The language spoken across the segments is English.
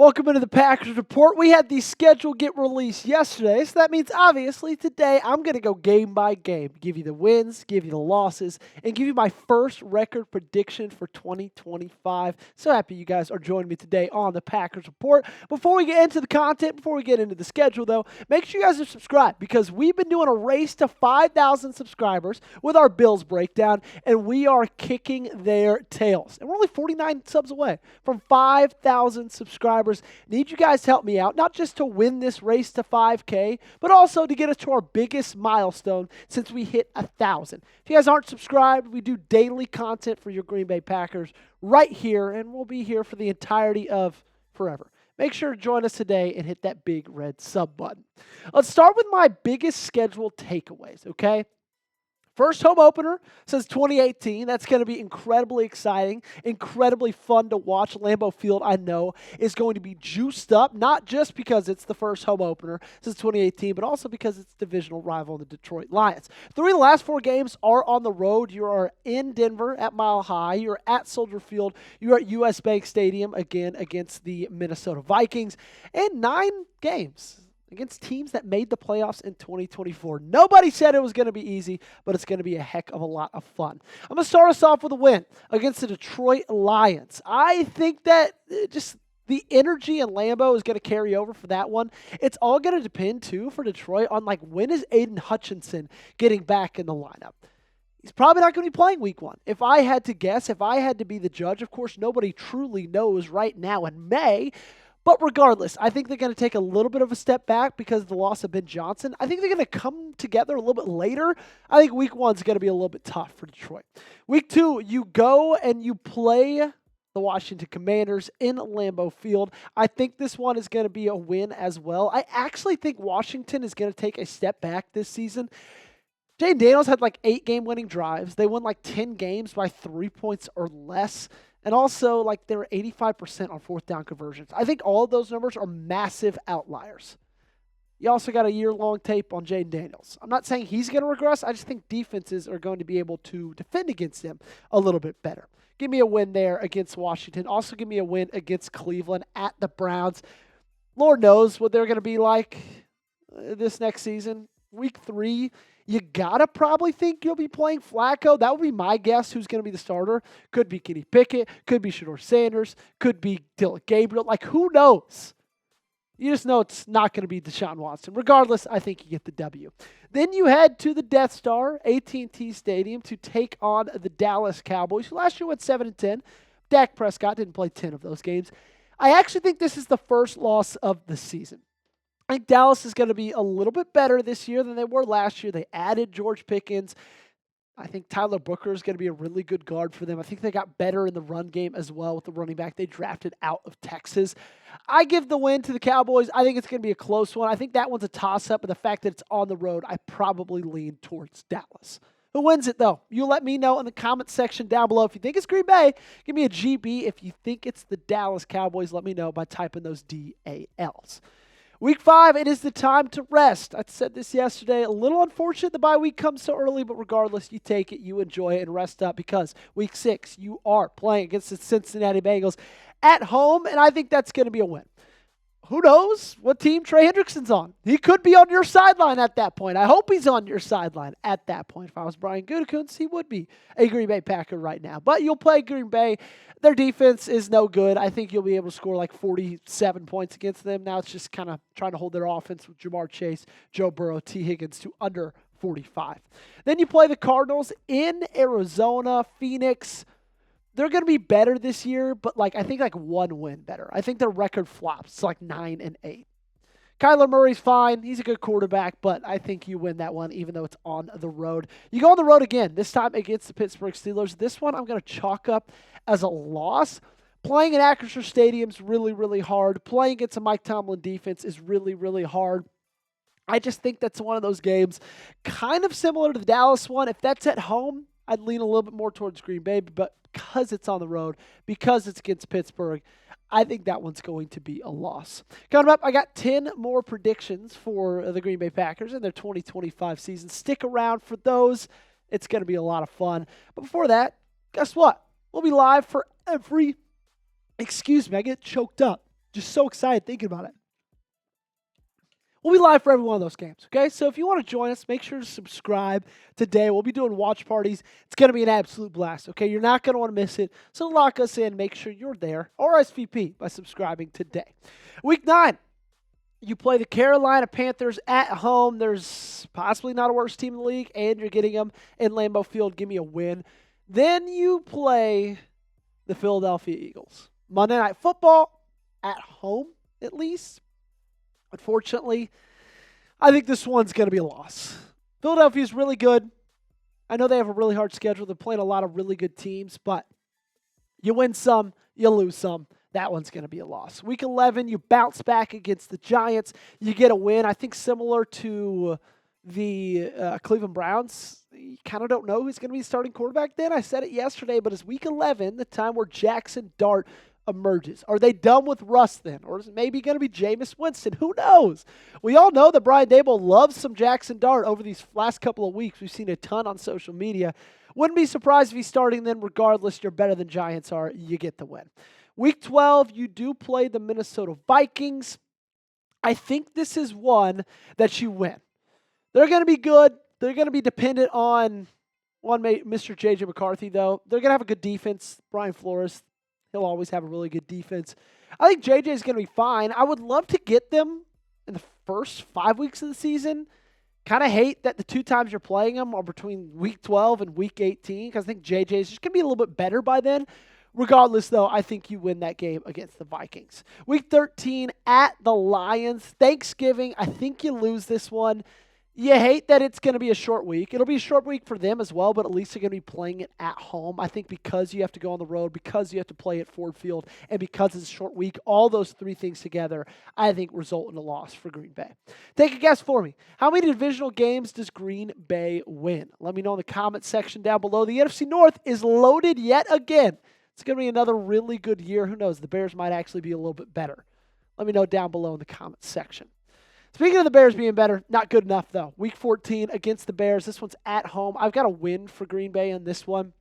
Welcome into the Packers Report. We had the schedule get released yesterday, so that means obviously today I'm going to go game by game, give you the wins, give you the losses, and give you my first record prediction for 2025. So happy you guys are joining me today on the Packers Report. Before we get into the content, before we get into the schedule though, make sure you guys are subscribed because we've been doing a race to 5,000 subscribers with our Bills breakdown, and we are kicking their tails. And we're only 49 subs away from 5,000 subscribers. Need you guys to help me out, not just to win this race to 5K, but also to get us to our biggest milestone since we hit 1,000. If you guys aren't subscribed, we do daily content for your Green Bay Packers right here, and we'll be here for the entirety of forever. Make sure to join us today and hit that big red sub button. Let's start with my biggest schedule takeaways, okay? First home opener since 2018. That's going to be incredibly exciting, incredibly fun to watch. Lambeau Field, I know, is going to be juiced up, not just because it's the first home opener since 2018, but also because it's divisional rival the Detroit Lions. 3 of the last 4 games are on the road. You are in Denver at Mile High. You're at Soldier Field. You're at US Bank Stadium again against the Minnesota Vikings. And 9 games against teams that made the playoffs in 2024. Nobody said it was going to be easy, but it's going to be a heck of a lot of fun. I'm going to start us off with a win against the Detroit Lions. I think that just the energy in Lambeau is going to carry over for that one. It's all going to depend, too, for Detroit on, when is Aiden Hutchinson getting back in the lineup? He's probably not going to be playing week 1. If I had to guess, if I had to be the judge, of course, nobody truly knows right now in May. But regardless, I think they're going to take a little bit of a step back because of the loss of Ben Johnson. I think they're going to come together a little bit later. I think week 1 is going to be a little bit tough for Detroit. Week 2, you go and you play the Washington Commanders in Lambeau Field. I think this one is going to be a win as well. I actually think Washington is going to take a step back this season. Jay Daniels had 8 game-winning drives. They won 10 games by 3 points or less. And also, they were 85% on 4th down conversions. I think all of those numbers are massive outliers. You also got a year-long tape on Jaden Daniels. I'm not saying he's going to regress. I just think defenses are going to be able to defend against him a little bit better. Give me a win there against Washington. Also give me a win against Cleveland at the Browns. Lord knows what they're going to be like this next season. Week 3, you got to probably think you'll be playing Flacco. That would be my guess who's going to be the starter. Could be Kenny Pickett. Could be Shedeur Sanders. Could be Dylan Gabriel. Who knows? You just know it's not going to be Deshaun Watson. Regardless, I think you get the W. Then you head to the Death Star, AT&T Stadium, to take on the Dallas Cowboys, who last year went 7-10. Dak Prescott didn't play 10 of those games. I actually think this is the first loss of the season. I think Dallas is going to be a little bit better this year than they were last year. They added George Pickens. I think Tyler Booker is going to be a really good guard for them. I think they got better in the run game as well with the running back they drafted out of Texas. I give the win to the Cowboys. I think it's going to be a close one. I think that one's a toss-up, and the fact that it's on the road, I probably lean towards Dallas. Who wins it, though? You let me know in the comment section down below. If you think it's Green Bay, give me a GB. If you think it's the Dallas Cowboys, let me know by typing those DALs. Week 5, it is the time to rest. I said this yesterday. A little unfortunate the bye week comes so early, but regardless, you take it, you enjoy it, and rest up because week 6, you are playing against the Cincinnati Bengals at home, and I think that's going to be a win. Who knows what team Trey Hendrickson's on? He could be on your sideline at that point. I hope he's on your sideline at that point. If I was Brian Gutekunst, he would be a Green Bay Packer right now. But you'll play Green Bay. Their defense is no good. I think you'll be able to score 47 points against them. Now it's just kind of trying to hold their offense with Jamar Chase, Joe Burrow, T. Higgins to under 45. Then you play the Cardinals in Arizona, Phoenix. They're going to be better this year, but I think 1 win better. I think their record flops. It's 9-8. Kyler Murray's fine. He's a good quarterback, but I think you win that one even though it's on the road. You go on the road again, this time against the Pittsburgh Steelers. This one I'm going to chalk up as a loss. Playing at Acrisure Stadium is really, really hard. Playing against a Mike Tomlin defense is really, really hard. I just think that's one of those games kind of similar to the Dallas one. If that's at home, I'd lean a little bit more towards Green Bay, but because it's on the road, because it's against Pittsburgh, I think that one's going to be a loss. Coming up, I got 10 more predictions for the Green Bay Packers in their 2025 season. Stick around for those. It's going to be a lot of fun. But before that, guess what? We'll be live for I get choked up. Just so excited thinking about it. We'll be live for every one of those games, okay? So if you want to join us, make sure to subscribe today. We'll be doing watch parties. It's going to be an absolute blast, okay? You're not going to want to miss it. So lock us in. Make sure you're there, RSVP, by subscribing today. Week 9, you play the Carolina Panthers at home. There's possibly not a worse team in the league, and you're getting them in Lambeau Field. Give me a win. Then you play the Philadelphia Eagles. Monday Night Football at home, at least. Unfortunately, I think this one's going to be a loss. Philadelphia's really good. I know they have a really hard schedule. They're playing a lot of really good teams, but you win some, you lose some. That one's going to be a loss. Week 11, you bounce back against the Giants. You get a win. I think similar to the Cleveland Browns. You kind of don't know who's going to be starting quarterback then. I said it yesterday, but it's Week 11, the time where Jackson Dart emerges. Are they done with Russ then? Or is it maybe going to be Jameis Winston? Who knows? We all know that Brian Daboll loves some Jackson Dart over these last couple of weeks. We've seen a ton on social media. Wouldn't be surprised if he's starting then. Regardless, you're better than Giants are. You get the win. Week 12, you do play the Minnesota Vikings. I think this is one that you win. They're going to be good. They're going to be dependent on Mr. J.J. McCarthy, though. They're going to have a good defense. Brian Flores, he'll always have a really good defense. I think J.J. is going to be fine. I would love to get them in the first 5 weeks of the season. Kind of hate that the 2 times you're playing them are between Week 12 and Week 18 because I think J.J. is just going to be a little bit better by then. Regardless, though, I think you win that game against the Vikings. Week 13 at the Lions. Thanksgiving, I think you lose this one. You hate that it's going to be a short week. It'll be a short week for them as well, but at least they're going to be playing it at home. I think because you have to go on the road, because you have to play at Ford Field, and because it's a short week, all those 3 things together, I think result in a loss for Green Bay. Take a guess for me. How many divisional games does Green Bay win? Let me know in the comment section down below. The NFC North is loaded yet again. It's going to be another really good year. Who knows? The Bears might actually be a little bit better. Let me know down below in the comment section. Speaking of the Bears being better, not good enough, though. Week 14 against the Bears. This one's at home. I've got a win for Green Bay in this one.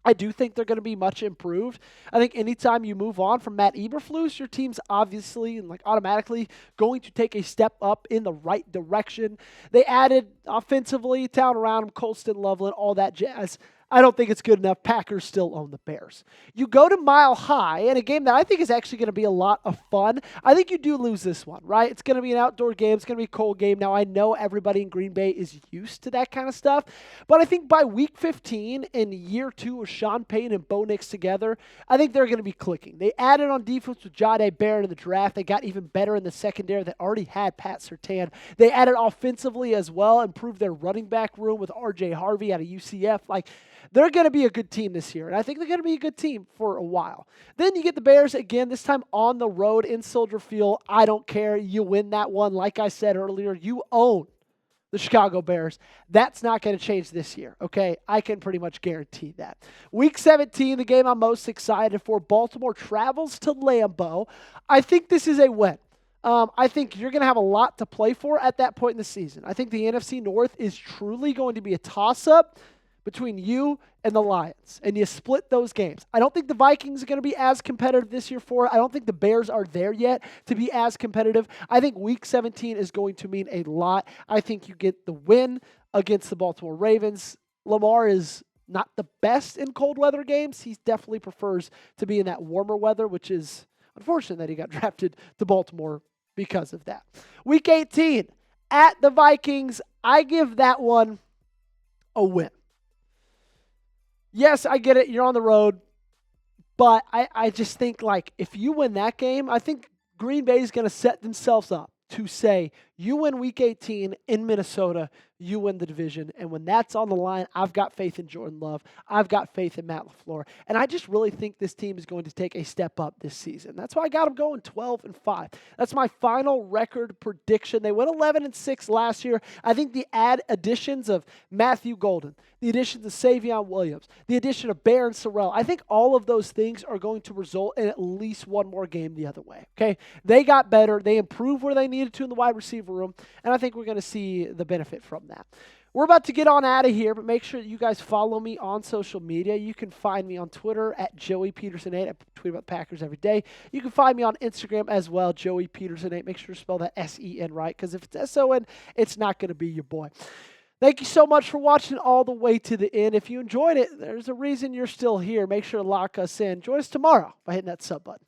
I do think they're going to be much improved. I think anytime you move on from Matt Eberflus, your team's obviously and automatically going to take a step up in the right direction. They added offensively, talent around him, Colston, Loveland, all that jazz. I don't think it's good enough. Packers still own the Bears. You go to Mile High in a game that I think is actually going to be a lot of fun. I think you do lose this one, right? It's going to be an outdoor game. It's going to be a cold game. Now, I know everybody in Green Bay is used to that kind of stuff, but I think by week 15 in year 2 of Sean Payton and Bo Nix together, I think they're going to be clicking. They added on defense with Jahdae Barrett in the draft. They got even better in the secondary that already had Pat Surtain. They added offensively as well, improved their running back room with R.J. Harvey out of UCF. They're going to be a good team this year, and I think they're going to be a good team for a while. Then you get the Bears again, this time on the road in Soldier Field. I don't care. You win that one. Like I said earlier, you own the Chicago Bears. That's not going to change this year, okay? I can pretty much guarantee that. Week 17, the game I'm most excited for, Baltimore travels to Lambeau. I think this is a win. I think you're going to have a lot to play for at that point in the season. I think the NFC North is truly going to be a toss-up between you and the Lions, and you split those games. I don't think the Vikings are going to be as competitive this year for it. I don't think the Bears are there yet to be as competitive. I think Week 17 is going to mean a lot. I think you get the win against the Baltimore Ravens. Lamar is not the best in cold weather games. He definitely prefers to be in that warmer weather, which is unfortunate that he got drafted to Baltimore because of that. Week 18, at the Vikings, I give that one a win. Yes, I get it. You're on the road. But I just think, if you win that game, I think Green Bay is going to set themselves up to say, you win Week 18 in Minnesota, you win the division. And when that's on the line, I've got faith in Jordan Love. I've got faith in Matt LaFleur. And I just really think this team is going to take a step up this season. That's why I got them going 12-5. That's my final record prediction. They went 11-6 last year. I think the additions of Matthew Golden, the additions of Savion Williams, the addition of Barron Sorrell, I think all of those things are going to result in at least one more game the other way. Okay, they got better. They improved where they needed to in the wide receiver room, and I think we're going to see the benefit from that. We're about to get on out of here, but make sure that you guys follow me on social media. You can find me on Twitter at Joey Petersen8. I tweet about the Packers every day. You can find me on Instagram as well, Joey Petersen8. Make sure to spell that S-E-N right, because if it's S-O-N, it's not going to be your boy. Thank you so much for watching all the way to the end. If you enjoyed it, there's a reason you're still here. Make sure to lock us in. Join us tomorrow by hitting that sub button.